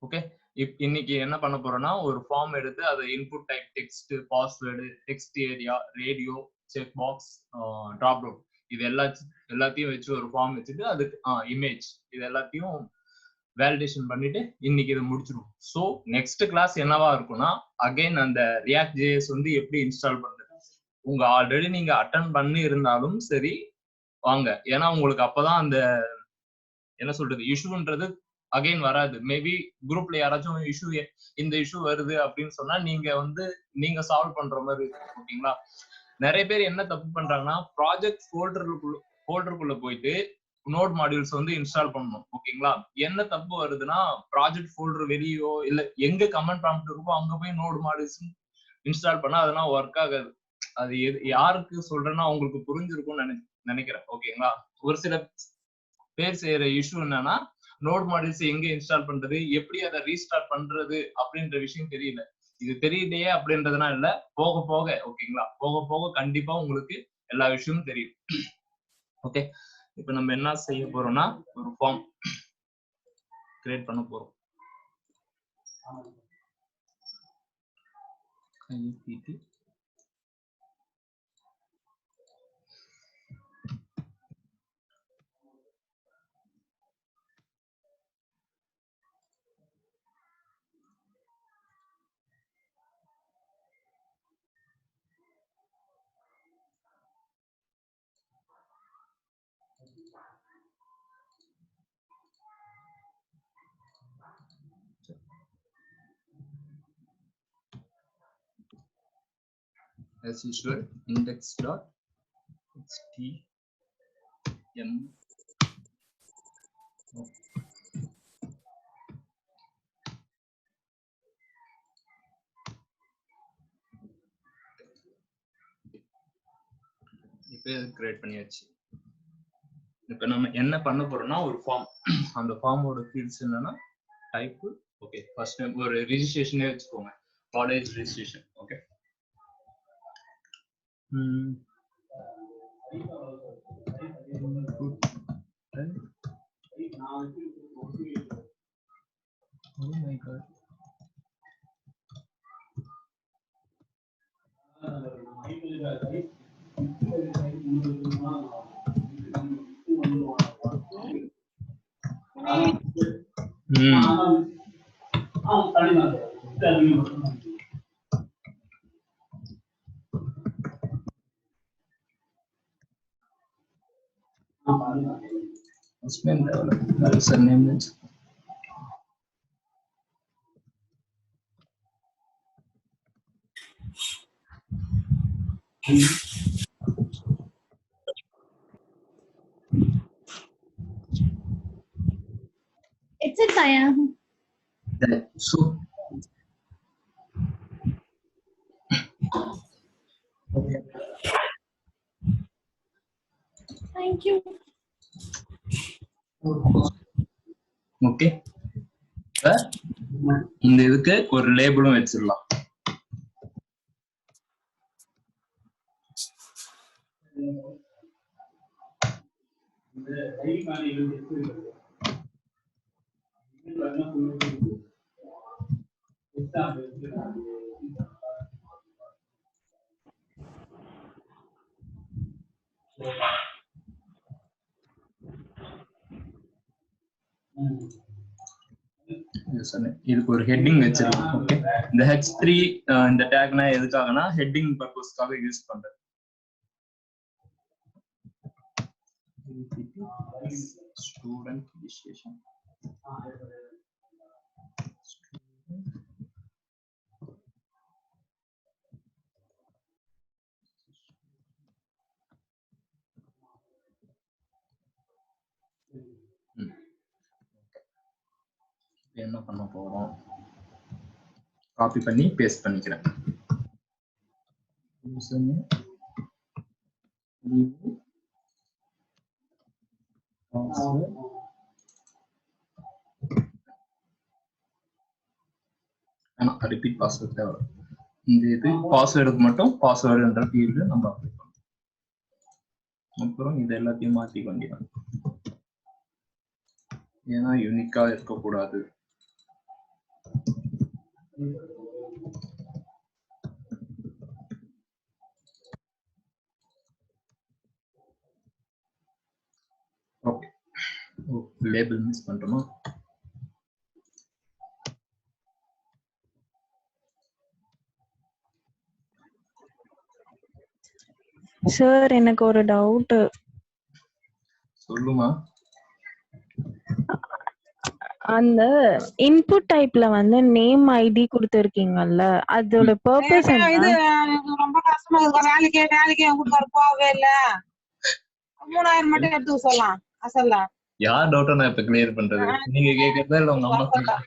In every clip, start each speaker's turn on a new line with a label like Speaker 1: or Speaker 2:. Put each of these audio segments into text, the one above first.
Speaker 1: Okay, இன்னைக்கு என்ன பண்ண போறோம்னா ஒரு ஃபார்ம் எடுத்து அதை input type text, password, text area, radio, check box, drop down இது எல்லாத்தையும் வச்சு ஒரு ஃபார்ம் வச்சுட்டு அதுக்கு இமேஜ் இது எல்லாத்தையும் வேலிடேஷன் பண்ணிட்டு இன்னைக்கு இதை முடிச்சிடும். ஸோ நெக்ஸ்ட் கிளாஸ் என்னவா இருக்கும்னா அகைன் அந்த ரியாக்ட் ஜேஎஸ் வந்து எப்படி இன்ஸ்டால் பண்றது உங்க ஆல்ரெடி நீங்க அட்டன் பண்ணி இருந்தாலும் சரி வாங்க, ஏன்னா உங்களுக்கு அப்பதான் அந்த என்ன சொல்றது இஷ்யூன்றது அகைன் வராது. மேபி குரூப்ல யாராச்சும் இஷ்யூ இந்த இஷ்யூ வருது அப்படின்னு சொன்னா நீங்க சால்வ் பண்ற மாதிரி இருக்கும். ஓகேங்களா? நிறைய பேர் என்ன தப்பு பண்றாங்கன்னா ப்ராஜெக்ட் ஃபோல்டருக்குள்ள போயிட்டு நோட் மாடியூல்ஸ் வந்து இன்ஸ்டால் பண்ணணும். ஓகேங்களா? என்ன தப்பு வருதுன்னா ப்ராஜெக்ட் ஃபோல்டர் வெளியோ இல்ல எங்க கமெண்ட் ப்ராம்ப்ட் இருக்கோ அங்க போய் நோட் மாடியூல்ஸ் இன்ஸ்டால் பண்ணா அதெல்லாம் ஒர்க் ஆகாது. அது யாருக்கு சொல்றேன்னா உங்களுக்கு புரிஞ்சிருக்கும்னு நினைக்கிறேன். ஓகேங்களா? ஒரு சில பேர் செய்யற இஷ்யூ என்னன்னா நோட் மாடியூல்ஸ் எங்க இன்ஸ்டால் பண்றது, எப்படி அதை ரீஸ்டார்ட் பண்றது அப்படின்ற விஷயம் தெரியல. இது தெரியலையே அப்படின்றதுனா இல்ல, போக போக ஓகேங்களா, போக போக கண்டிப்பா உங்களுக்கு எல்லா விஷயமும் தெரியும். ஓகே, இப்ப நம்ம என்ன செய்ய போறோம்னா ஒரு ஃபார்ம் கிரியேட் பண்ண போறோம். As usual, index.html. இப்போ கிரியேட் பண்ணியாச்சு. இப்போ நம்ம என்ன பண்ண போறோம்னா ஒரு ஃபார்ம், அந்த ஃபார்மோட ஃபீல்ட்ஸ் என்னன்னா டைப். ஓகே, ஃபர்ஸ்ட் ஒரு ரெஜிஸ்ட்ரேஷனே வச்சுக்கோங்க, college registration. Okay, oh my god,
Speaker 2: It's a Kaya.
Speaker 1: So okay,
Speaker 2: Thank you.
Speaker 1: Okay, இந்த இதுக்கு ஒரு லேபிளும் வச்சிடலாம். இதுக்கு ஒரு ஹெட்டிங் வச்சிடலாம். ஓகே, இந்த H3 இந்த டேக்னா எதுக்காகனா ஹெட்டிங் பர்பஸ்க்காக யூஸ் பண்றது. Student registration. என்ன பண்ண போறோம், காப்பி பண்ணி பேஸ்ட் பண்ணிக்கிறேன். ரிப்பீட் பாஸ்வேர்ட் தேவை. இந்த இது பாஸ்வேர்டுக்கு மட்டும் பாஸ்வேர்டுன்ற ஃபீல்டு நம்ம அப்ளை பண்ணணும். அப்புறம் இது எல்லாத்தையும் மாற்றி வேண்டியதான், ஏன்னா யூனிக்கா இருக்கக்கூடாது. ஓகே, லேபிள் மிஸ் பண்ணிட்டோமா?
Speaker 3: சார் எனக்கு ஒரு டவுட்.
Speaker 1: சொல்லுமா.
Speaker 3: அந்த இன்புட் டைப்ல வந்து நேம் ஐடி கொடுத்திருக்கீங்கல்ல, அதோட பர்பஸ்
Speaker 4: இது
Speaker 3: என்ன?
Speaker 4: ரொம்ப கஷ்டமா இருக்கு. வேலைக்கு கொடுத்தாரு போகவே இல்ல. 3000 மட்டும் எடுத்து சொல்லலாம் அசல்ல.
Speaker 1: யார் டவுட்ட நான் இப்ப கிளியர் பண்றது? நீங்க கேக்குறதா இல்ல உங்க அம்மா கேக்குறதா?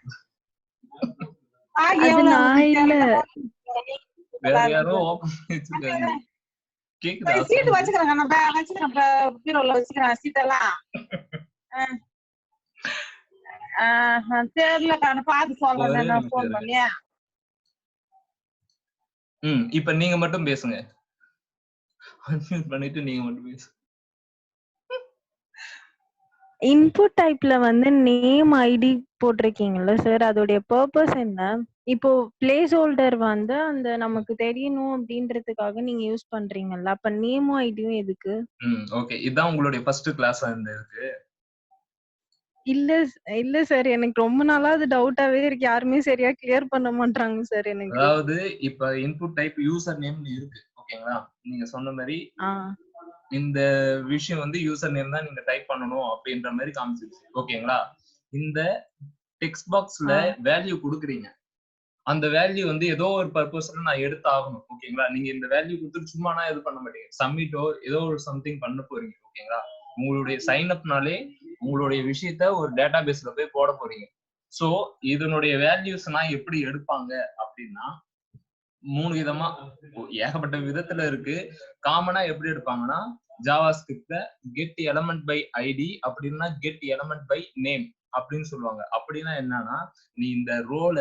Speaker 3: அது நான் இல்ல.
Speaker 1: வேற யாரோ ஓபன் வச்சிருக்காங்க. கேக்குதா?
Speaker 4: சீட் வச்சுக்கறேன், நான் வச்சுக்கிறேன், பீரோல வச்சுக்கிறேன் சீட்டெல்லாம். தெரியல பாத்து சொல்றேன் நான் போன் பண்ணியா.
Speaker 1: இப்ப நீங்க மட்டும் பேசுங்க. பண்ணிட்டு நீங்க மட்டும் பேசுங்க.
Speaker 3: இன்புட் டைப்ல வந்து நேம் ஐடி போட்டிருக்கீங்கல்ல சார், அதோடைய பர்பஸ் என்ன? இப்போ பிளேஸ் ஹோல்டர் வந்து அந்த நமக்கு தெரியணும் அப்படின்றதுக்காக நீங்க யூஸ் பண்றீங்கல்ல, அப்ப நேமும் ஐடியும் எதுக்கு?
Speaker 1: ஓகே, இதான் உங்களுடைய ஃபர்ஸ்ட் கிளாஸா இருந்திருக்கு?
Speaker 3: இல்ல சார், எனக்கு ரொம்ப நாளா அது டவுட்டாவே இருக்கு. யாருமே சரியா கிளியர் பண்ண மாட்டாங்க சார் எனக்கு.
Speaker 1: அதாவது இப்ப இன்புட் டைப் யூசர் நேம்னு இருக்கு, ஓகேங்களா? நீங்க சொன்ன மாதிரி இந்த விஷயம் வந்து யூசர் நேம் தான் நீங்க டைப் பண்ணணும் அப்படின்ற மாதிரி காமிச்சிருச்சு, ஓகேங்களா? இந்த டெக்ஸ்ட் பாக்ஸ்ல வேல்யூ கொடுக்குறீங்க. அந்த வேல்யூ வந்து ஏதோ ஒரு பர்பஸ்ல நான் எடுத்து ஆகணும், ஓகேங்களா? நீங்க இந்த வேல்யூ கொடுத்து சும்மானா எது பண்ண மாட்டீங்க, சப்மிட்டோ ஏதோ ஒரு சம்திங் பண்ண போறீங்க, ஓகேங்களா? உங்களுடைய சைன் அப்னாலே உங்களுடைய விஷயத்த ஒரு டேட்டா பேஸ்ல போய் போட போறீங்க. சோ இதனுடைய வேல்யூஸ்னா எப்படி எடுப்பாங்க அப்படின்னா 3 விதமா, ஏகப்பட்ட விதத்துல இருக்கு. காமனா எப்படி எடுப்பாங்கன்னா, ஜாவாஸ்கிரிப்ட்ல கெட் எலமெண்ட் பை ஐடி அப்படின்னா கெட் எலமெண்ட் பை நேம் அப்படின்னு சொல்லுவாங்க. அப்படின்னா என்னன்னா, நீ இந்த ரோல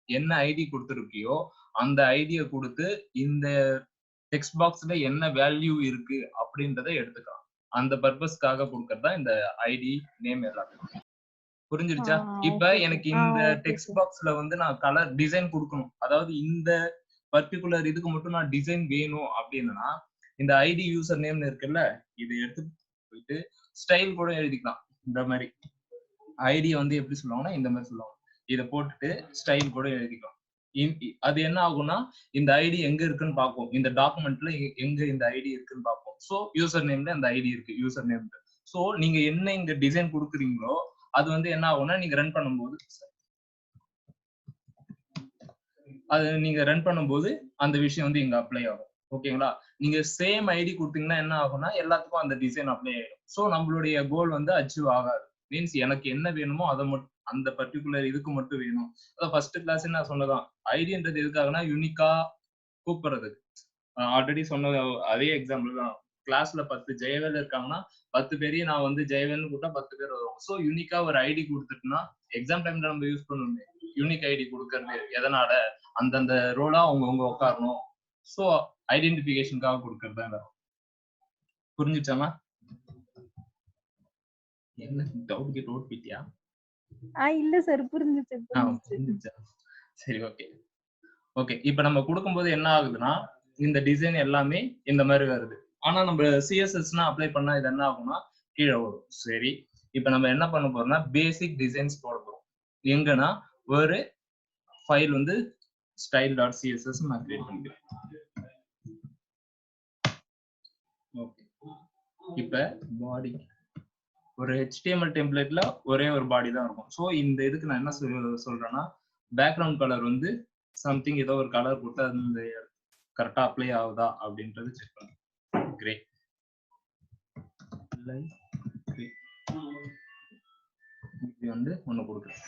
Speaker 1: என்ன ஐடி கொடுத்துருக்கியோ அந்த ஐடியை கொடுத்து இந்த டெக்ஸ்ட் பாக்ஸ்ல என்ன வேல்யூ இருக்கு அப்படின்றத எடுத்துக்கலாம். அந்த பர்பஸ்க்காக கொடுக்கறதா இந்த ஐடி நேம் எல்லாமே. புரிஞ்சிருச்சா? இப்ப எனக்கு இந்த டெக்ஸ்ட் பாக்ஸ்ல வந்து நான் கலர் டிசைன் கொடுக்கணும், அதாவது இந்த பர்டிகுலர் இதுக்கு மட்டும் நான் டிசைன் வேணும் அப்படின்னா இந்த ஐடி யூசர் நேம்னு இருக்குல்ல, இது எடுத்து போயிட்டு ஸ்டைல் கூட எழுதிக்கலாம். இந்த மாதிரி ஐடியை வந்து எப்படி சொல்லுவாங்கன்னா இந்த மாதிரி சொல்லுவாங்க. இதை போட்டுட்டு ஸ்டைல் கூட எழுதிக்கலாம். அது என்ன ஆகும்னா, இந்த ஐடி எங்க இருக்குன்னு பார்ப்போம், இந்த டாக்குமெண்ட்ல எங்க இந்த ஐடி இருக்குன்னு பார்ப்போம். ஸோ யூசர் நேம்ல அந்த ஐடி இருக்கு, யூசர் நேம். ஸோ நீங்க என்ன இங்க டிசைன் கொடுக்குறீங்களோ அது வந்து என்ன ஆகும்னா, நீங்க ரன் பண்ணும்போது அந்த விஷயம் வந்து இங்க அப்ளை ஆகும், ஓகேங்களா? நீங்க சேம் ஐடி கொடுத்தீங்கன்னா என்ன ஆகும்னா எல்லாத்துக்கும் அந்த டிசைன் அப்ளை ஆயிடும். ஸோ நம்மளுடைய கோல் வந்து அச்சீவ் ஆகாது. மீன்ஸ் எனக்கு என்ன வேணுமோ அதை மட்டும் அந்த பர்டிகுலர் இதுக்கு மட்டும் வேணும். அதான் ஃபர்ஸ்ட் கிளாஸ் நான் சொன்னதான், ஐடின்றது எதுக்காகனா யூனிக்கா கூப்பிடுறதுக்கு. ஆல்ரெடி சொன்ன அதே எக்ஸாம்பிள் தான். கிளாஸ்ல 10 ஜெயவேல் இருக்காங்கன்னா 10 பேரையும் நான் வந்து ஜெயவேல்னு கூட்டா 10 பேர் வரும். ஸோ யூனிக்கா ஒரு ஐடி கொடுத்துட்டுனா எக்ஸாம் டைம்ல நம்ம யூஸ் பண்ணுவோம். யூனிக் ஐடி கொடுக்கறது எதனால, அந்தந்த ரோலா அவங்க உட்காரணும். ஸோ ஐடென்டிபிகேஷனுக்காக கொடுக்கறது தான். புரிஞ்சுச்சாமா? என்ன டவுட் கேட் ஓட்டிட்டியா?
Speaker 3: இல்ல சார், புரிஞ்சுச்சு.
Speaker 1: சரி, ஓகே ஓகே. இப்ப நம்ம கொடுக்கும்போது என்ன ஆகுதுன்னா, இந்த டிசைன் எல்லாமே இந்த மாதிரி வருது. ஆனா நம்ம சிஎஸ்எஸ்னா அப்ளை பண்ணா இது என்ன ஆகும்னா கீழே வரும். சரி, இப்ப நம்ம என்ன பண்ண போறோம்னா பேசிக் டிசைன்ஸ் போட போறோம். எங்கன்னா ஒரு ஃபைல் வந்து style.css நான் கிரியேட் பண்ணிக்கிறேன். ஓகே, இப்ப பாடி ஒரு HTML டெம்ப்ளேட்ல ஒரே ஒரு பாடி தான் இருக்கும். ஸோ இந்த இதுக்கு நான் என்ன சொல்றேன்னா, பேக்ரவுண்ட் கலர் வந்து சம்திங் ஏதோ ஒரு கலர் போட்டு அந்த கரெக்டா அப்ளை ஆகுதா அப்படின்றது செக் பண்ணுங்க. கிரே இப்படி வந்து ஒண்ணு கொடுக்குறேன்.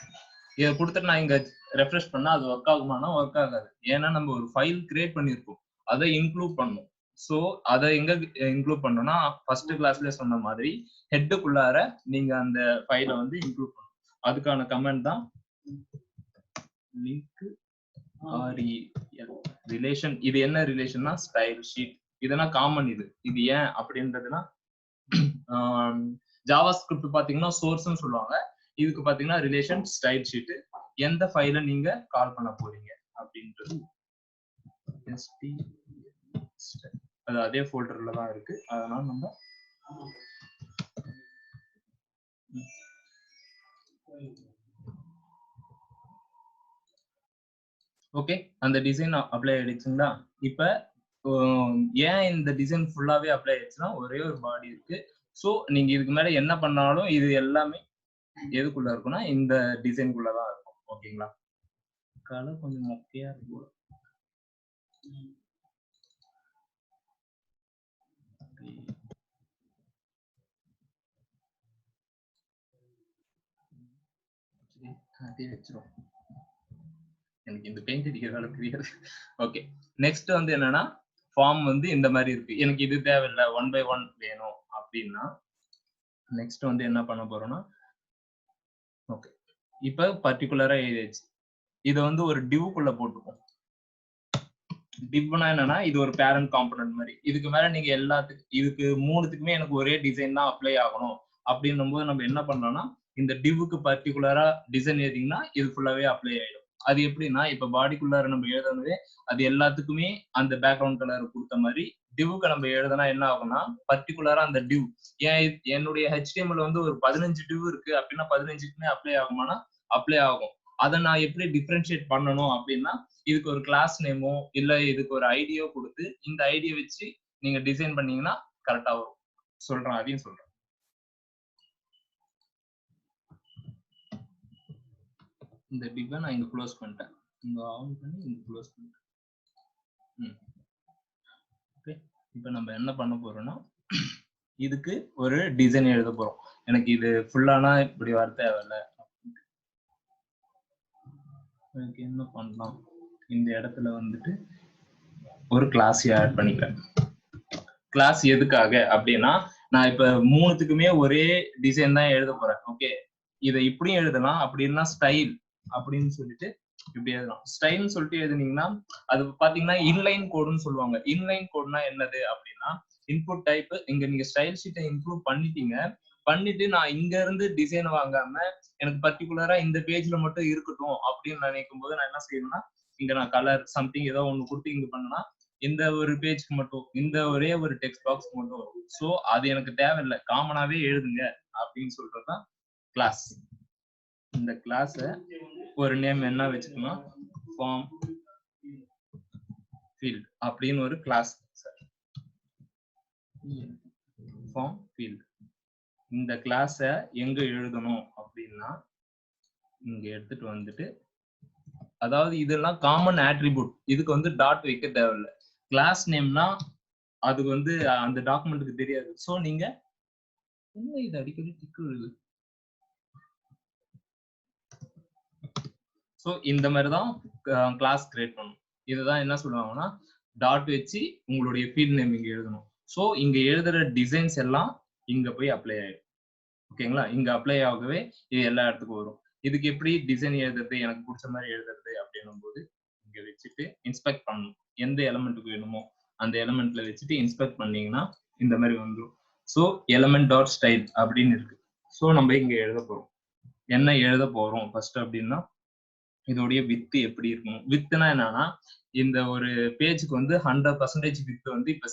Speaker 1: இதை கொடுத்துட்டு நான் இங்க ரெஃப்ரெஷ் பண்ணா அது ஒர்க் ஆகுமானா ஒர்க் ஆகாது. ஏன்னா நம்ம ஒரு ஃபைல் கிரியேட் பண்ணிருக்கோம், அதை இன்க்ளூட் பண்ணணும். ஸோ அதை எங்க இன்க்ளூட் பண்ணோம்னா ஃபர்ஸ்ட் கிளாஸ்ல சொன்ன மாதிரி ஹெட்டுக்குள்ளார நீங்க அந்த ஃபைலை வந்து இன்க்ளூட் பண்ணணும். அதுக்கான கமெண்ட் தான் லிங்க் ரிலேஷன். இது என்ன ரிலேஷன்னா ஸ்டைல் ஷீட். இதெல்லாம் காமன். இது ஏன் அப்படின்றதுனா, ஜாவாஸ்கிரிப்ட் பாத்தீங்கன்னா சோர்ஸ்னு சொல்லுவாங்க, இதுக்கு பாத்தீங்கன்னா ரிலேஷன் ஸ்டைல் ஷீட். எந்த ஃபைலை நீங்க கால் பண்ண போறீங்க அப்படின்றது st அது அதே ஃபோல்டர்ல தான் இருக்கு. அதனால நம்ம ஓகே அந்த டிசைன் அப்ளை ஆயிடுச்சுங்களா? இப்ப ஏன் இந்த டிசைன் ஃபுல்லாவே அப்ளை ஆயிடுச்சுன்னா ஒரே ஒரு பாடி இருக்கு. ஸோ நீங்க இதுக்கு மேல என்ன பண்ணாலும் இது எல்லாமே எதுக்குள்ள இருக்கும்னா இந்த டிசைனுக்குள்ள தான் இருக்கும். ஓகேங்களா? கலர் கொஞ்சம் மொக்கையா இருக்கு. அதே வச்சிரும். எனக்கு இந்த பெயிண்ட் அடிக்கிறதால தெரியாது. ஓகே நெக்ஸ்ட் வந்து என்னன்னா ஃபார்ம் வந்து இந்த மாதிரி இருக்கு. எனக்கு இது தேவையில்லை 1 by 1 வேணும் அப்படின்னா நெக்ஸ்ட் வந்து என்ன பண்ண போறோம்னா ஓகே இப்ப பர்டிகுலரா எழுதியாச்சு. இதை வந்து ஒரு டிவ்க்குள்ள போட்டுப்போம். டிவ்னா என்னன்னா இது ஒரு பேரண்ட் காம்பனன்ட் மாதிரி. இதுக்கு மேல நீங்க எல்லாத்துக்கும் இதுக்கு மூணுத்துக்குமே எனக்கு ஒரே டிசைன் தான் அப்ளை ஆகணும் அப்படின்னும் போது நம்ம என்ன பண்றோம்னா இந்த டிவ்வுக்கு பர்டிகுலரா டிசைன் எழுதிங்கன்னா இது ஃபுல்லாவே அப்ளை ஆயிடும். அது எப்படின்னா இப்ப பாடிக்குள்ளார நம்ம எழுதுனதே அது எல்லாத்துக்குமே அந்த பேக்ரவுண்ட் கலர் கொடுத்த மாதிரி டிவ்வுக்கு நம்ம எழுதுனா என்ன ஆகும்னா பர்டிகுலரா அந்த டிவ் என்னுடைய HTML வந்து ஒரு 15 டிவ் இருக்கு அப்படின்னா 15க்குமே அப்ளை ஆகுமானா அப்ளை ஆகும். அதை நான் எப்படி டிஃபரன்ஷியேட் பண்ணணும் அப்படின்னா இதுக்கு ஒரு கிளாஸ் நேமோ இல்ல இதுக்கு ஒரு ஐடியோ கொடுத்து இந்த ஐடியை வச்சு நீங்க டிசைன் பண்ணீங்கன்னா கரெக்டா வரும். சொல்றேன் அதையும் சொல்றேன். இந்த டிவை நான் இங்க க்ளோஸ் பண்ணிட்டேன். இங்க ஆன் பண்ணி இங்க க்ளோஸ் பண்ணிட்டேன். ஓகே இப்போ நம்ம என்ன பண்ண போறோம்னா இதுக்கு ஒரு டிசைன் எழுத போறோம். எனக்கு இது ஃபுல்லானா இப்படி வர தேவையில்லை. எனக்கு என்ன பண்ணலாம் இந்த இடத்துல வந்துட்டு ஒரு கிளாஸ் ஆட் பண்ணிக்கிறேன். கிளாஸ் எதுக்காக அப்படின்னா நான் இப்ப மூணுத்துக்குமே ஒரே டிசைன் தான் எழுத போறேன். ஓகே இதை இப்படியும் எழுதலாம் அப்படின்னா ஸ்டைல் அப்படின்னு சொல்லிட்டு இப்படி எழுதலாம். ஸ்டைல்னு சொல்லிட்டு எழுதுனீங்கன்னா அது பாத்தீங்கன்னா இன்லைன் கோடுன்னு சொல்லுவாங்க. இன்லைன் கோடுனா என்னது அப்படின்னா இன்புட் டைப் இங்க நீங்க ஸ்டைல் ஷீட்டை இம்ப்ரூவ் பண்ணிட்டு நான் இங்க இருந்து டிசைன் வாங்காம எனக்கு பர்டிகுலரா இந்த பேஜ்ல மட்டும் இருக்கட்டும் அப்படின்னு நினைக்கும் போது நான் என்ன செய்யணும்னா இங்க நான் கலர் சம்திங் ஏதோ ஒண்ணு கொடுத்து இங்க பண்ணனா இந்த ஒரு பேஜ்க்கு மட்டும் இந்த ஒரே ஒரு டெக்ஸ்ட் பாக்ஸ் மட்டும் வரும். ஸோ அது எனக்கு தேவையில்லை, காமனாவே எழுதுங்க அப்படின்னு சொல்றதுதான் கிளாஸ். இந்த கிளாஸ ஒரு நேம் என்ன வச்சுக்கணும் ஃபார்ம் ஃபீல்ட் அப்படின்னு ஒரு கிளாஸ். ஃபார்ம் ஃபீல்ட் இந்த கிளாஸ எங்க எழுதணும் அப்படின்னா இங்க எடுத்துட்டு வந்துட்டு அதாவது இதெல்லாம் காமன் ஆட்ரிபியூட். இதுக்கு வந்து டாட் வைக்க தேவையில்லை. கிளாஸ் நேம்னா அது வந்து அந்த டாக்குமெண்ட்டுக்கு தெரியாது. ஸோ நீங்க இது அடிக்கடி திக்கு. ஸோ இந்த மாதிரி தான் கிளாஸ் கிரியேட் பண்ணணும். இதுதான் என்ன சொல்லுவாங்கன்னா டாட் வச்சு உங்களுடைய ஃபீல்ட் நேம் இங்க எழுதணும். ஸோ இங்க எழுதுற டிசைன்ஸ் எல்லாம் இங்க போய் அப்ளை ஆயிடும். ஓகேங்களா? இங்க அப்ளை ஆகவே இது எல்லா இடத்துக்கும் வரும். இதுக்கு எப்படி டிசைன் எழுதுறது எனக்கு பிடிச்ச மாதிரி எழுதுறது அப்படின்னும் போது இங்க வச்சுட்டு இன்ஸ்பெக்ட் பண்ணணும். எந்த எலமெண்ட்டுக்கு வேணுமோ அந்த எலமெண்ட்ல வச்சுட்டு இன்ஸ்பெக்ட் பண்ணீங்கன்னா இந்த மாதிரி வந்துடும். ஸோ எலமெண்ட் டாட் ஸ்டைல் அப்படின்னு இருக்கு. ஸோ நம்ம இங்க எழுத போறோம். என்ன எழுத போறோம் ஃபர்ஸ்ட் அப்படின்னா இதோடைய வித்து எப்படி இருக்கணும். வித்துனா என்னன்னா இந்த ஒரு பேஜுக்கு வந்து 100% வித்து வந்து இப்ப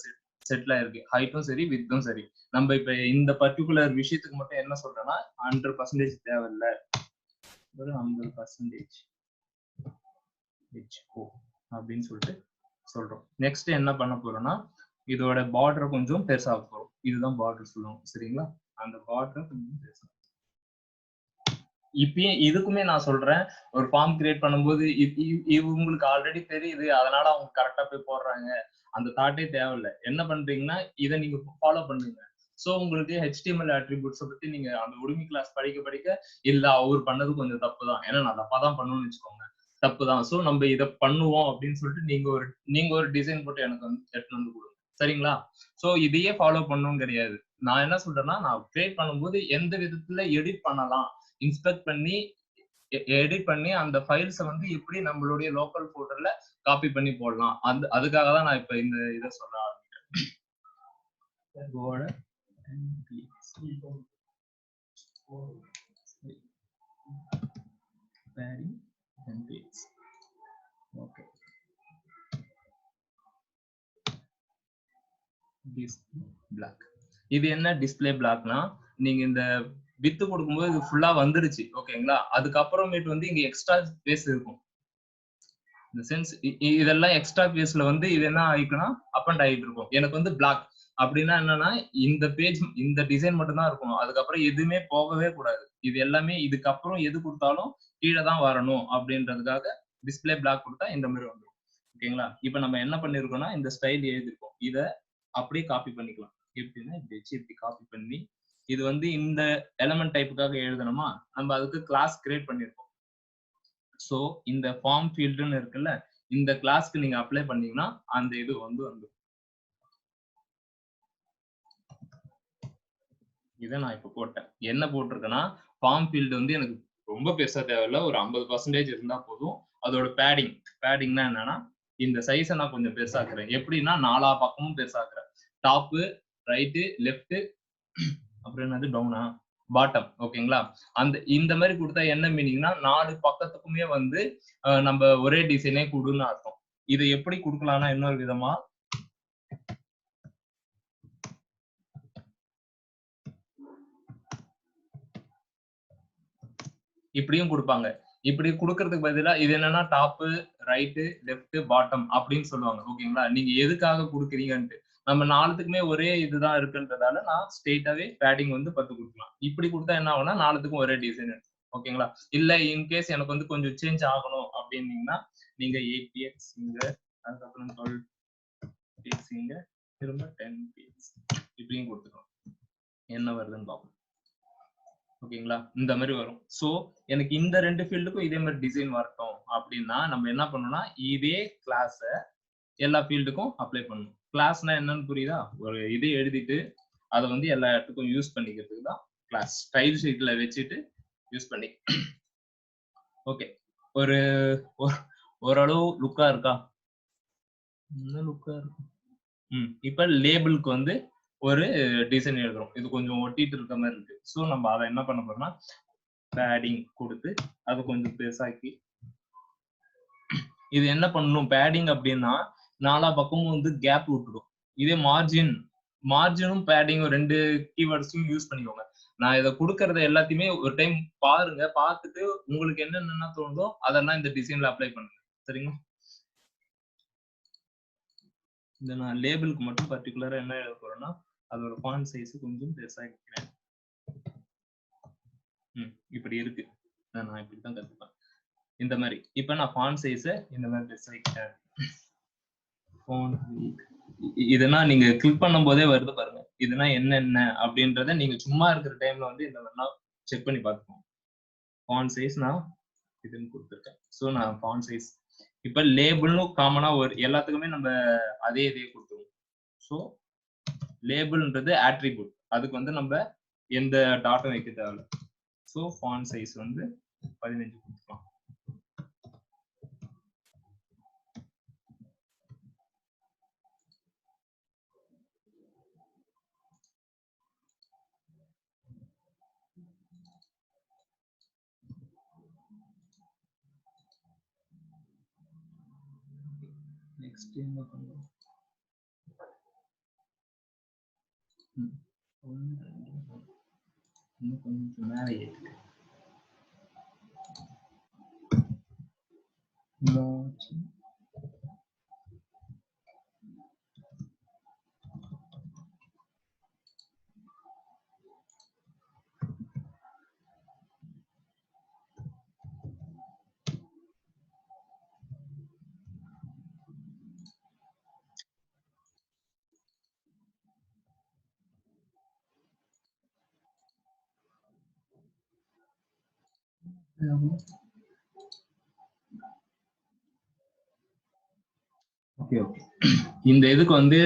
Speaker 1: செட்ல இருக்கு. ஹைட்டும் சரி வித்தும் சரி. நம்ம இப்ப இந்த பர்டிகுலர் விஷயத்துக்கு மட்டும் என்ன சொல்றேன்னா 100% தேவையில்லை, ஒரு 50% அப்படின்னு சொல்லிட்டு சொல்றோம். நெக்ஸ்ட் என்ன பண்ண போறோம்னா இதோட பார்டரை கொஞ்சம் பெருசாக போறோம். இதுதான் பார்டர் சொல்லுவோம் சரிங்களா? அந்த பார்டரை கொஞ்சம் பெருசா இப்பயும் இதுக்குமே நான் சொல்றேன் ஒரு ஃபார்ம் கிரியேட் பண்ணும்போது உங்களுக்கு ஆல்ரெடி தெரியுது, அதனால அவங்க கரெக்டா போய் போடுறாங்க. அந்த தாட்டே தேவையில்லை. என்ன பண்றீங்கன்னா இதை நீங்க ஃபாலோ பண்ணுங்க. ஸோ உங்களுக்கு HTML அட்ரிபியூட்ஸை பத்தி நீங்க அந்த உரிமை கிளாஸ் படிக்க இல்ல அவர் பண்ணது கொஞ்சம் தப்பு தான், ஏன்னா நான் தப்பா தான் பண்ணணும்னு வச்சுக்கோங்க, தப்பு தான். ஸோ நம்ம இதை பண்ணுவோம் அப்படின்னு சொல்லிட்டு நீங்க ஒரு டிசைன் போட்டு எனக்கு வந்து எடுத்துட்டு வந்து கொடுங்க சரிங்களா? ஸோ இதையே ஃபாலோ பண்ணணும் கிடையாது. நான் என்ன சொல்றேன்னா நான் கிரியேட் பண்ணும்போது எந்த விதத்துல எடிட் பண்ணலாம், இன்ஸ்பெக்ட் பண்ணி எடிட் பண்ணி அந்த ஃபைல்ஸை வந்து எப்படி நம்மளுடைய லோக்கல் ஃபோல்டர்ல காப்பி பண்ணி போடலாம், அதுக்காக தான் நான் இப்ப இந்த இதை சொல்ல ஆரம்பிக்கிறேன். Okay display block. இது என்ன டிஸ்ப்ளே பிளாக்னா, நீங்க இந்த வித் கொடுக்கும்போது இது ஃபுல்லா வந்துருச்சு ஓகேங்களா. அதுக்கப்புறமேட்டு வந்து இங்க எக்ஸ்ட்ரா ஸ்பேஸ் இருக்கும். இந்த சென்ஸ் இதெல்லாம் எக்ஸ்ட்ரா ஸ்பேஸ்ல வந்து இது என்ன ஆயிக்குன்னா அப் அண்ட் ஆயிட்டு இருக்கும். எனக்கு வந்து பிளாக் அப்படின்னா என்னன்னா இந்த பேஜ் இந்த டிசைன் மட்டும் தான் இருக்கும். அதுக்கப்புறம் எதுவுமே போகவே கூடாது. இது எல்லாமே இதுக்கப்புறம் எது கொடுத்தாலும் கீழே தான் வரணும் அப்படின்றதுக்காக டிஸ்ப்ளே பிளாக் கொடுத்தா இந்த மாதிரி வந்துடும். ஓகேங்களா. இப்ப நம்ம என்ன பண்ணிருக்கோம்னா இந்த ஸ்டைல் எழுதிருக்கோம். இத அப்படியே காப்பி பண்ணிக்கலாம். எப்படின்னா இப்படி வச்சு இப்படி காப்பி பண்ணி இது வந்து இந்த எலிமெண்ட் டைப்புக்காக எழுதணுமா, நம்ம அதுக்கு கிளாஸ் கிரியேட் பண்ணிருக்கோம். சோ இந்த ஃபார்ம் ஃபீல்டுன்னு இருக்குல்ல, இந்த கிளாஸ்க்கு நீங்க அப்ளை பண்ணீங்கன்னா அந்த இது வந்து வந்துடும். இதை நான் இப்ப போட்டேன். என்ன போட்டிருக்கேன்னா ஃபார்ம் ஃபீல்டு வந்து எனக்கு ரொம்ப பெருசா தேவையில்ல, ஒரு 50% இருந்தா போதும். அதோட பேடிங்னா என்னன்னா இந்த சைஸை நான் கொஞ்சம் பெருசாக்குறேன். எப்படின்னா 4 பக்கமும் பெருசாக்குறேன். டாப்பு, ரைட்டு, லெஃப்ட், அப்புறம் என்னது டவுனா, பாட்டம். ஓகேங்களா. அந்த இந்த மாதிரி கொடுத்தா என்ன மீனிங்னா 4 பக்கத்துக்குமே வந்து நம்ம ஒரே டிசைனே கொடுன்னு அர்த்தம். இதை எப்படி கொடுக்கலாம்னா இன்னொரு விதமா இப்படியும் கொடுப்பாங்க. இப்படி கொடுக்கறதுக்கு பதிலா இது என்னன்னா டாப்பு, ரைட்டு, லெஃப்ட், பாட்டம் அப்படின்னு சொல்லுவாங்க. ஓகேங்களா. நீங்க எதுக்காக கொடுக்குறீங்கன்ட்டு நம்ம 4த்துக்குமே ஒரே இதுதான் இருக்குன்றதால நான் ஸ்ட்ரெயிட்டாவே பேடிங் வந்து 10 கொடுக்கலாம். இப்படி கொடுத்தா என்ன ஆகும்னா 4த்துக்கும் ஒரே டிசைன் இருக்கும். ஓகேங்களா. இல்ல இன்கேஸ் எனக்கு வந்து கொஞ்சம் சேஞ்ச் ஆகணும் அப்படின்னீங்கன்னா நீங்க 8px இங்க, அதுக்கப்புறம் 12px இங்க, திரும்ப 10px இப்படியும் கொடுத்துக்கலாம். என்ன வருதுன்னு பார்ப்போம். ஓகேங்களா. இந்த மாதிரி வரும். சோ எனக்கு இந்த 2 ஃபீல்டுக்கும் இதே மாதிரி டிசைன் வரட்டும் அப்படின்னா நம்ம என்ன பண்ணணும்னா இதே கிளாஸ எல்லா ஃபீல்டுக்கும் அப்ளை பண்ணணும். கிளாஸ்னா என்னன்னு புரியுதா. ஒரு இது எழுதிட்டு அதை வந்து எல்லா இடத்துக்கும் யூஸ் பண்ணிக்கிறதுக்கு தான் கிளாஸ். ஸ்டைல் ஷீட்ல வச்சுட்டு யூஸ் பண்ணி. ஓகே. ஒரு ஓரளவு லுக்கா இருக்கா? என்ன லுக்கா இருக்கு? இப்ப லேபிளுக்கு வந்து ஒரு டிசைன் எழுதுறோம். இது கொஞ்சம் ஒட்டிட்டு இருக்க மாதிரி இருக்கு. சோ நம்ம அதை என்ன பண்ண போறோம்னா பேடிங் கொடுத்து அது கொஞ்சம் பெருசாக்கி இது என்ன பண்ணணும் பேடிங் அப்படின்னா 4 பக்கமும் வந்து கேப் விட்டுடும். இதே மார்ஜினும் பேடிங்கும் 2 கீவேர்ட்ஸையும் யூஸ் பண்ணிக்கோங்க. நான் இதை கொடுக்கறத எல்லாத்தையுமே ஒரு டைம் பாருங்க. பார்த்துட்டு உங்களுக்கு என்னென்ன தோணுதோ அதெல்லாம் இந்த டிசைன்ல அப்ளை பண்ணுங்க. சரிங்களா. இந்த நான் லேபிளுக்கு மட்டும் பர்டிகுலரா என்ன எழுத போறேன்னா அதோட ஃபாண்ட் சைஸ் கொஞ்சம் பெருசா வைக்கிறேன். இப்படி இருக்கு. நான் இப்படித்தான் கத்துப்பேன் இந்த மாதிரி. இப்ப நான் ஃபாண்ட் சைஸ இந்த மாதிரி பெருசா வைக்கிறேன். இதெல்லாம் நீங்க கிளிக் பண்ணும் போதே வருது பாருங்க. இதுனா என்னென்ன அப்படின்றத நீங்க சும்மா இருக்கிற டைம்ல வந்து இந்த மாதிரிலாம் செக் பண்ணி பார்த்துக்கோங்க. ஃபாண்ட் சைஸ் நான் இதுன்னு கொடுத்துருக்கேன். ஸோ நான் ஃபாண்ட் சைஸ் இப்ப லேபிள்னும் காமனா ஒரு எல்லாத்துக்குமே நம்ம அதே கொடுத்துருவோம். ஸோ லேபிள்ன்றது ஆட்ரிபியூட். அதுக்கு வந்து நம்ம எந்த டாட்டும் வைக்க தேவையில்ல. ஸோ ஃபாண்ட் சைஸ் வந்து 15 கொடுத்துக்கலாம். நெக்ஸ்ட் என்ன பண்ணுவோம்? கொஞ்சம் மேலே ஏற்று இந்த இதுக்கு வந்து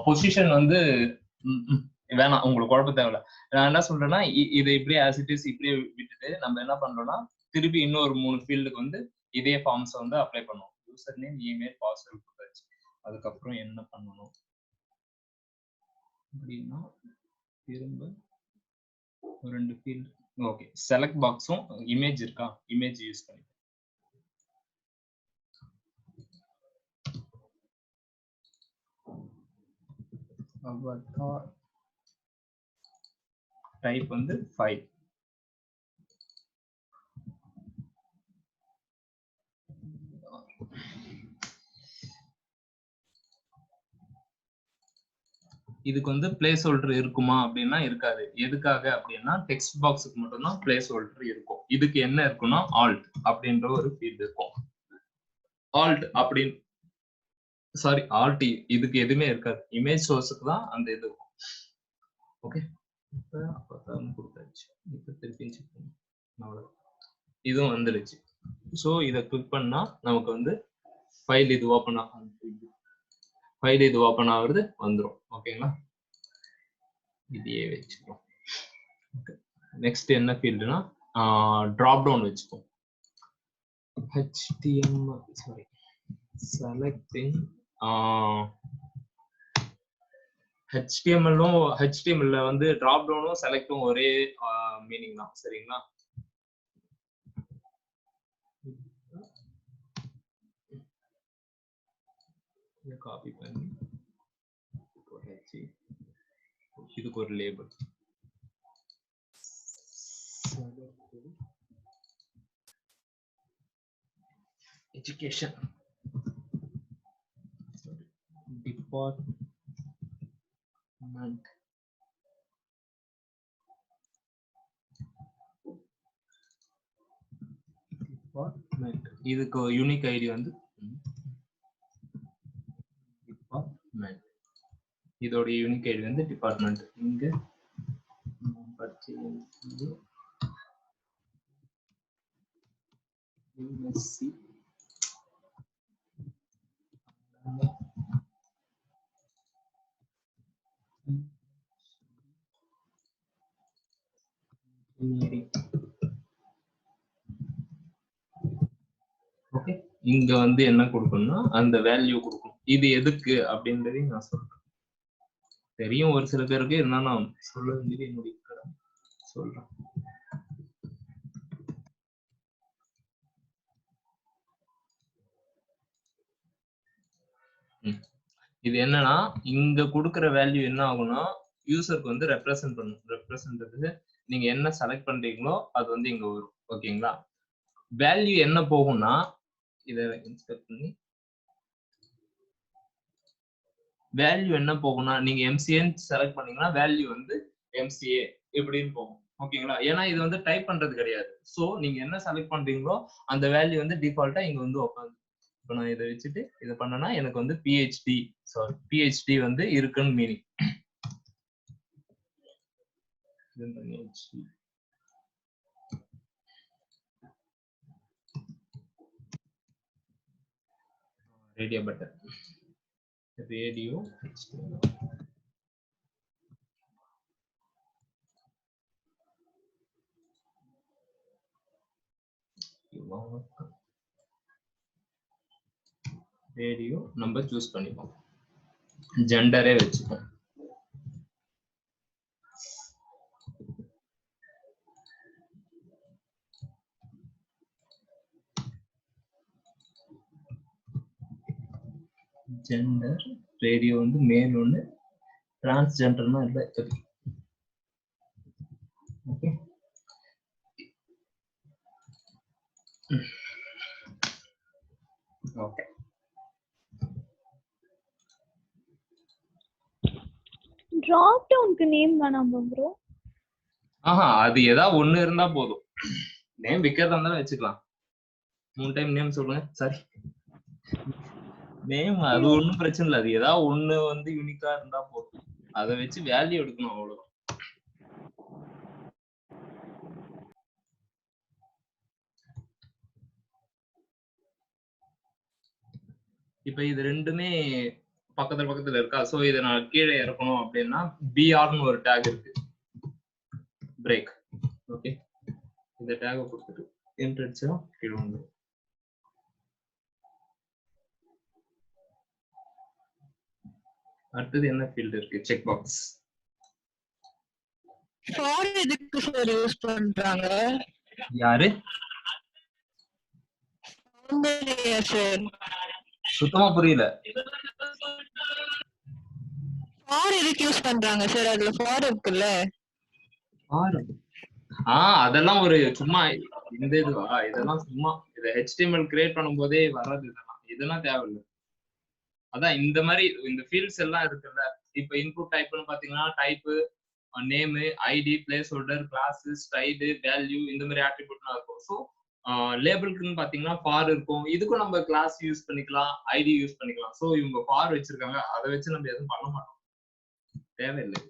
Speaker 1: பொசிஷன் வந்து வேணாம், உங்களுக்கு குழப்ப தேவையில்ல. நான் என்ன சொல்றேன்னா இதை இப்படியே ஆஸ் இட் இஸ் இப்படியே விட்டுட்டு நம்ம என்ன பண்றோம்னா திருப்பி இன்னொரு 3 ஃபீல்டுக்கு வந்து இதே ஃபார்ம்ஸ் வந்து அப்ளை பண்ணுவோம். யூசர் நேம், இமெயில், பாஸ்வேர்ட் கொடுத்தாச்சு. அதுக்கப்புறம் என்ன பண்ணணும் அப்படின்னா திரும்ப 2 ஃபீல்டு. ஓகே. செலக்ட் பாக்ஸும் இமேஜ் இருக்கா, இமேஜ் யூஸ் பண்ணி avatar type வந்து file. இதுக்கு வந்து பிளேஸ் ஹோல்டர் இருக்குமா அப்படின்னா இருக்காது. எதுக்காக அப்படின்னா டெக்ஸ்ட் பாக்ஸுக்கு மட்டும் தான் பிளேஸ் ஹோல்டர் இருக்கும். இதுக்கு என்ன இருக்குன்னா ஆல்ட் அப்படின்ற ஒரு ஃபீல்ட் இருக்கும். ஆல்ட் அப்படின்னு சாரி ஆல்ட் இதுக்கு எதுவுமே இருக்காது. இமேஜ் சோர்ஸுக்கு தான் அந்த இது இருக்கும். ஓகே, கொடுத்தாச்சு. இப்போ திருப்பி செக் பண்ணி இதுவும் வந்துடுச்சு. ஸோ இதை கிளிக் பண்ணா நமக்கு வந்து ஃபைல் இது ஓப்பன் ஆகும். ஃபைல் இது ஓப்பன் ஆகுறது வந்துடும். ஓகேங்களா, இதையே வச்சுக்கோம். ஓகே, நெக்ஸ்ட் என்ன ஃபீல்டுனா ட்ராப் டவுன் வச்சுக்கோம். HTML சாரி செலக்டிங் HTML வந்து ட்ராப் டவுனும் செலக்டும் ஒரே மீனிங் தான். சரிங்களா, காப்பி பண்ணி இதுக்கு ஒரு லேபிள் எஜுகேஷன் டிபார்ட்மெண்ட் இதுக்கு யூனிக் ஐடி வந்து டிபார்ட்மெண்ட். இதோட யூனிக் ஐடி வந்து டிபார்ட்மெண்ட். இங்க MSc ஓகே, இங்க வந்து என்ன கொடுக்கணும்னா அந்த வேல்யூ கொடுக்கணும். இது எதுக்கு அப்படின்றதையும் நான் சொல்றேன். தெரியும் ஒரு சில பேருக்கு, என்ன நான் சொல்ல வேண்டியது என்னுடைய கடமை சொல்றேன். இது என்னன்னா இங்க கொடுக்குற வேல்யூ என்ன ஆகும்னா யூசருக்கு வந்து ரெப்ரசென்ட் பண்ணும். ரெப்ரசென்ட் நீங்க என்ன செலக்ட் பண்றீங்களோ அது வந்து இங்க வரும். ஓகேங்களா, வேல்யூ என்ன போகும்னா இதை இன்ஸ்பெக்ட் பண்ணி வேல்யூ என்ன போகும்னா நீங்க MCA செலக்ட் பண்ணீங்கன்னா வேல்யூ வந்து MCA இப்படின்னு போகும். ஓகேங்களா, ஏன்னா இது வந்து டைப் பண்றது கிடையாது. ஸோ நீங்க என்ன செலக்ட் பண்றீங்களோ அந்த வேல்யூ வந்து டிஃபால்ட்டா இங்க வந்து உட்காந்து. இப்போ நான் இதை வச்சுட்டு இதை பண்ணனா எனக்கு வந்து PHD வந்து இருக்குன்னு meaning. Radio button radio radio நம்ம சூஸ் பண்ணிப்போம். ஜெண்டரே வச்சுப்போம். ஜெண்டர் ரேடியோ வந்து மேல் ஒன்று, டிரான்ஸ்ஜெண்டர்னா இல்லை. Okay, okay.
Speaker 2: Drop downக்கு நேம் வேணாமா ப்ரோ?
Speaker 1: அது ஏதாவது ஒண்ணு இருந்தா போதும். நேம் விக்கிறதா இருந்தாலும் வச்சுக்கலாம். 3 டைம் நேம் சொல்லுங்க. சரி, நேம் அது ஒண்ணும் பிரச்சனை இல்லை. அது ஏதாவது ஒண்ணு வந்து யூனிக்கா இருந்தா போதும். அதை வச்சு வேல்யூ எடுக்கணும், அவ்வளவுதான். இப்ப இது ரெண்டுமே பக்கத்துல இருக்கா. சோ இதை நான் கீழே இறக்கணும் அப்படின்னா BRன்னு ஒரு டேக் இருக்கு, பிரேக். ஓகே, இந்த டேகை கொடுத்துட்டு என்டர் அடிச்சா கீழே வந்துடும். அடுத்தது என்ன ஃபீல்ட் இருக்கு? Check box.
Speaker 5: ஃபார் எதுக்கு சார் யூஸ் பண்றாங்க?
Speaker 1: யாரு?
Speaker 5: சார்
Speaker 1: சுத்தமா புரியல.
Speaker 5: ஃபார் எதுக்கு யூஸ் பண்றாங்க சார்? அதுல ஃபார் இருக்குல்ல.
Speaker 1: அதெல்லாம் ஒரு சும்மா இந்த இதுவா, இதெல்லாம் சும்மா இத HTML கிரியேட் பண்ணும்போதே வர்றது, இதெல்லாம் தேவையில்லை. அதான் இந்த மாதிரி இந்த ஃபீல்ட்ஸ் எல்லாம் இருக்குல்ல. இப்ப இன்புட் டைப்னு பாத்தீங்கன்னா type, name, ID, place holder, class, style, value, இந்த மாதிரி ஆட்ரிபியூட்லாம் இருக்கும். ஸோ லேபிளுக்குன்னு பாத்தீங்கன்னா ஃபார் இருக்கும். இதுக்கும் நம்ம கிளாஸ் யூஸ் பண்ணிக்கலாம், ஐடி யூஸ் பண்ணிக்கலாம். ஸோ இவங்க ஃபார் வச்சிருக்காங்க, அதை வச்சு நம்ம எதுவும் பண்ண மாட்டோம், தேவையில்லை.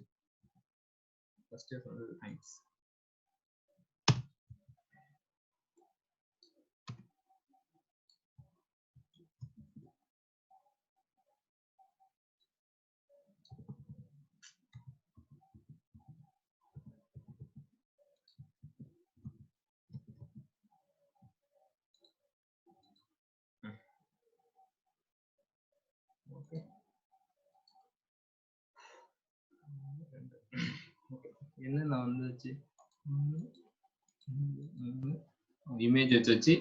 Speaker 1: ஃபர்ஸ்டே சொன்னது தேங்க்ஸ். என்னென்ன வந்துச்சு, இமேஜ் வச்சு.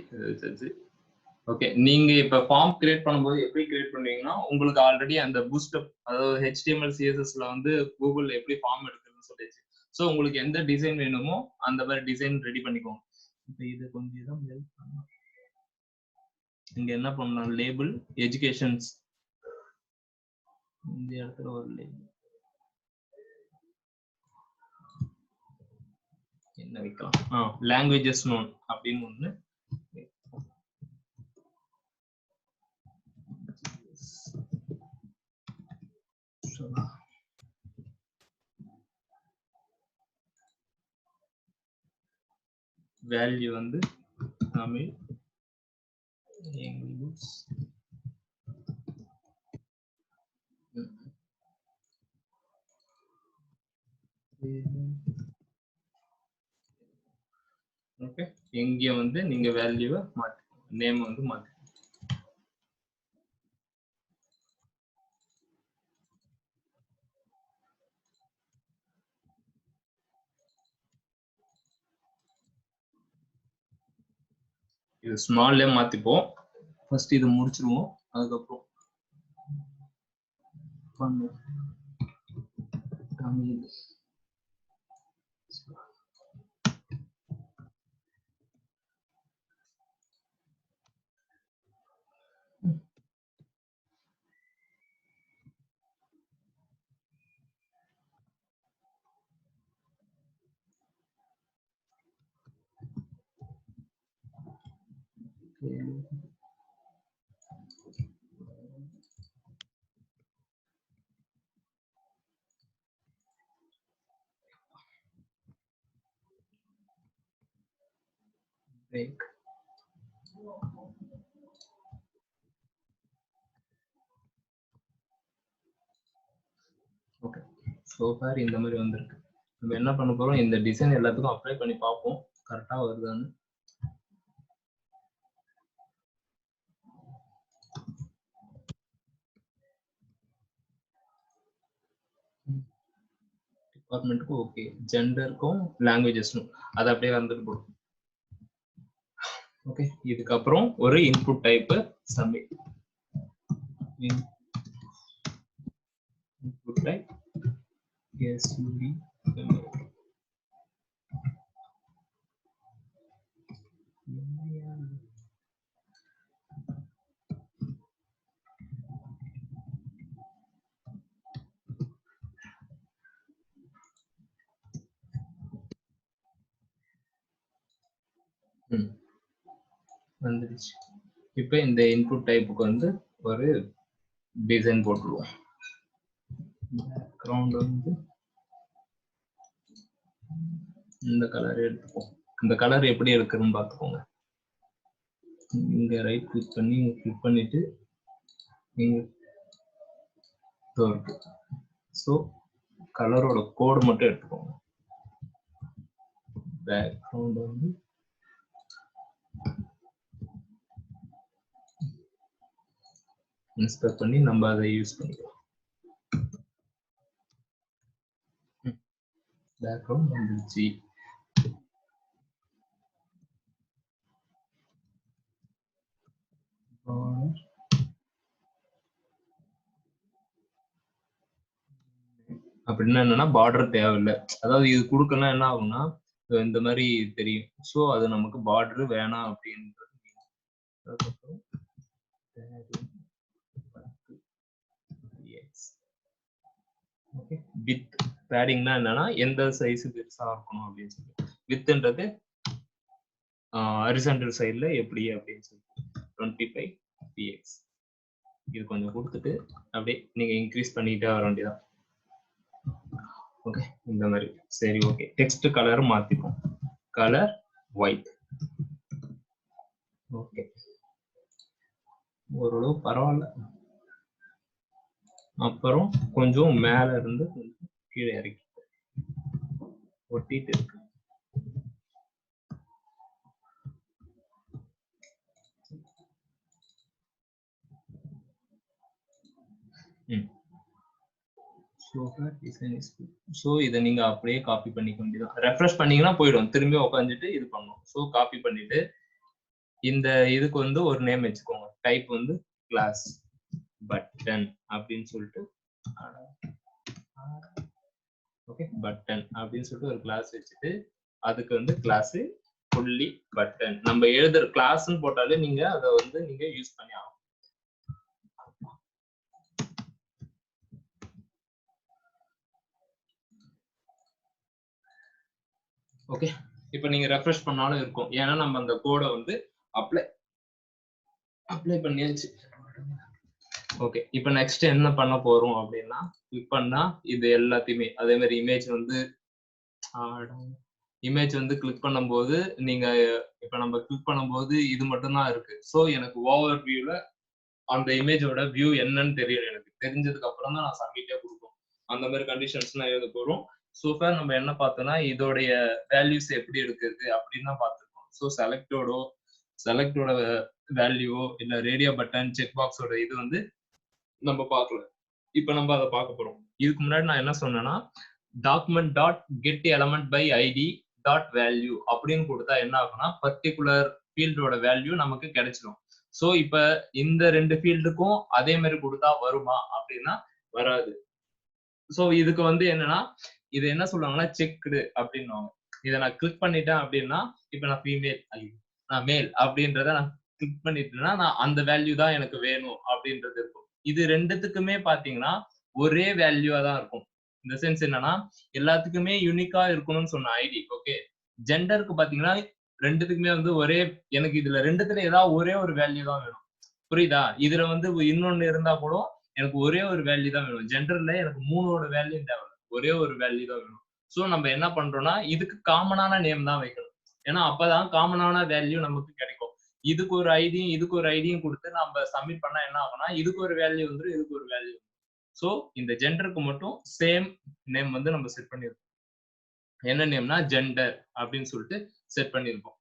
Speaker 1: ஓகே, நீங்க இப்ப ஃபார்ம் கிரியேட் பண்ணும்போது எப்படி கிரியேட் பண்ணுவீங்கன்னா, உங்களுக்கு ஆல்ரெடி அந்த பூஸ்டப், அதாவது HTML CSSல வந்து கூகுள் எப்படி ஃபார்ம் எடுக்குதுன்னு சொல்லிச்சு. ஸோ உங்களுக்கு எந்த டிசைன் வேணுமோ அந்த மாதிரி டிசைன் ரெடி பண்ணிக்கோங்க. இப்போ இது கொஞ்சம் இதான் ஹெல்ப் பண்ணலாம். இங்க என்ன பண்ணலாம், லேபிள் எஜுகேஷன்ஸ், இந்த இடத்துல ஒரு லேபிள் என்ன வைக்கலாம், லாங்குவேஜஸ் நோன் அப்படின்னு ஒண்ணு. வேல்யூ வந்து தமிழ், இங்கிலீஷ், ஓகே. இங்க வந்து நீங்க வேல்யூவை மாத்திக்கோங்க, நேம் வந்து மாத்திக்கோங்க. இது ஸ்மால்ல மாத்திப்போம். ஃபர்ஸ்ட் இது முடிச்சிருவோம், அதுக்கப்புறம் பண்ணுவோம். Tamil break. Okay, so for இந்த மாதிரி வந்திருக்கு. நம்ம என்ன பண்ண போறோம், இந்த டிசைன் எல்லாத்துக்கும் அப்ளை பண்ணி பார்ப்போம் கரெக்டா வருதான்னு. டிபார்ட்மெண்ட்டுக்கும் ஓகே, ஜெண்டருக்கும் லாங்குவேஜஸ்க்கும் அது அப்படியே வந்துட்டு போடும். ஓகே, இதுக்கப்புறம் ஒரு input type submit. Input type SUD. வந்துருச்சு. இப்போ இந்த இன்புட் டைப்புக்கு வந்து ஒரு டிசைன் போட்டுருவோம். பேக்ரவுண்ட் வந்து இந்த கலர் எடுத்துப்போம். இந்த கலர் எப்படி இருக்குன்னு பார்த்துக்கோங்க. இங்க ரைட் கிளிக் பண்ணி கிளிக் பண்ணிட்டு இங்க இருக்கு. ஸோ கலரோட கோடு மட்டும் எடுத்துக்கோங்க. பேக்ரவுண்ட் வந்து இன்ஸ்பெக்ட் பண்ணி நம்ம அதை யூஸ் பண்ணிக்கலாம். பேக்ரவுண்ட் வந்துருச்சு. அப்படின்னா என்னன்னா பார்டர் தேவையில்லை. அதாவது இது கொடுக்கணும் என்ன ஆகும்னா இந்த மாதிரி தெரியும். ஸோ அது நமக்கு பார்டர் வேணாம் அப்படின்றது. ஓகே, வித் பேடிங்னா என்னன்னா எந்த சைஸ் பெருசா இருக்கணும் அப்படின்னு சொல்லி, வித்ன்றது ஹரிசாண்டல் சைடுல எப்படி அப்படின்னு சொல்லி 25 px. இது கொஞ்சம் கொடுத்துட்டு அப்படியே நீங்க இன்க்ரீஸ் பண்ணிட்டே வர வேண்டியதான். ஓகே, இந்த மாதிரி. சரி, ஓகே. டெக்ஸ்ட் கலர் மாத்திப்போம், கலர் ஒயிட். ஓகே, ஓரளவு பரவாயில்ல. அப்புறம் கொஞ்சம் மேல இருந்து கொஞ்சம் கீழே இறக்கி ஒட்டிட்டு இருக்கு. ஸோ இதை நீங்க அப்படியே காப்பி பண்ணிக்க வேண்டியதான். ரெஃப்ரெஷ் பண்ணீங்கன்னா போயிடும், திரும்பி உட்காந்துட்டு இது பண்ணும். ஸோ காப்பி பண்ணிட்டு இந்த இதுக்கு வந்து ஒரு நேம் வச்சுக்கோங்க. டைப் வந்து கிளாஸ் பட்டன் அப்படின்னு சொல்லிட்டு, ஓகே, பட்டன் அப்படின்னு சொல்லிட்டு ஒரு கிளாஸ் வச்சுட்டு அதுக்கு வந்து கிளாஸ் புள்ளி பட்டன். நம்ம எழுதுற கிளாஸ்ன்னு போட்டாலே நீங்க அதை வந்து நீங்க யூஸ் பண்ணி ஆகும். ஓகே, இப்போ நீங்க ரெஃப்ரெஷ் பண்ணாலும் இருக்கும், ஏன்னா நம்ம அந்த கோடை வந்து அப்ளை பண்ணியாச்சு. ஓகே, இப்போ நெக்ஸ்ட் என்ன பண்ண போறோம் அப்படின்னா, கிளிக் பண்ணா இது எல்லாத்தையுமே அதே மாதிரி இமேஜ் வந்து கிளிக் பண்ணும்போது நீங்க இப்போ நம்ம கிளிக் பண்ணும்போது இது மட்டும் தான் இருக்கு. ஸோ எனக்கு ஓவர் வியூல அந்த இமேஜோட வியூ என்னன்னு தெரியும். எனக்கு தெரிஞ்சதுக்கு அப்புறம் தான் நான் சப்மிட்டே கொடுப்போம். அந்த மாதிரி கண்டிஷன்ஸ்லாம் எழுத போறோம். ஸோ ஃபார் நம்ம என்ன பார்த்தோம்னா இதோடைய வேல்யூஸ் எப்படி எடுக்கிறது அப்படின்னு தான் பார்த்துருக்கோம். ஸோ செலக்டோட வேல்யூவோ இல்லை ரேடியோ பட்டன் செக் பாக்ஸோட இது வந்து நம்ம பார்க்கல. இப்போ நம்ம அதை பார்க்க போறோம். இதுக்கு முன்னாடி நான் என்ன சொன்னேன்னா document dot get element by ID dot value அப்படின்னு கொடுத்தா என்ன ஆகும்னா பர்டிகுலர் ஃபீல்டோட வேல்யூ நமக்கு கிடைச்சிடும். ஸோ இப்போ இந்த ரெண்டு ஃபீல்டுக்கும் அதே மாதிரி கொடுத்தா வருமா அப்படின்னா வராது. ஸோ இதுக்கு வந்து என்னன்னா இது என்ன சொல்லுவாங்கன்னா செக்டு அப்படின்னுவாங்க. இதை நான் கிளிக் பண்ணிட்டேன் அப்படின்னா இப்போ நான் ஃபீமேல் நான் மேல் அப்படின்றத நான் கிளிக் பண்ணிட்டேன்னா நான் அந்த வேல்யூ தான் எனக்கு வேணும் அப்படின்றது இருக்கும். இது ரெண்டுத்துக்குமே பாத்தீங்கன்னா ஒரே வேல்யூவா தான் இருக்கும். இந்த சென்ஸ் என்னன்னா எல்லாத்துக்குமே யூனிக்கா இருக்கணும்னு சொன்ன ஐடி. ஓகே, ஜெண்டருக்கு பாத்தீங்கன்னா ரெண்டுத்துக்குமே வந்து ஒரே, எனக்கு இதுல ரெண்டுத்துல ஏதாவது ஒரே ஒரு வேல்யூ தான் வேணும். புரியுதா? இதுல வந்து இன்னொன்னு இருந்தா கூட எனக்கு ஒரே ஒரு வேல்யூ தான் வேணும். ஜெண்டர்ல எனக்கு 3ஓட வேல்யூ தேவை, ஒரே ஒரு வேல்யூ தான் வேணும். ஸோ நம்ம என்ன பண்றோம்னா இதுக்கு காமனான நேம் தான் வைக்கணும். ஏன்னா அப்பதான் காமனான வேல்யூ நமக்கு கிடைக்கும். இதுக்கு ஒரு ஐடியும் இதுக்கு ஒரு ஐடியும் கொடுத்து நம்ம சப்மிட் பண்ணா என்ன ஆகும்னா இதுக்கு ஒரு வேல்யூ வந்துடும், இதுக்கு ஒரு வேல்யூ. ஸோ இந்த ஜெண்டருக்கு மட்டும் சேம் நேம் வந்து நம்ம செட் பண்ணிருக்கோம். என்ன நேம்னா ஜெண்டர் அப்படின்னு சொல்லிட்டு செட் பண்ணிருக்கோம்.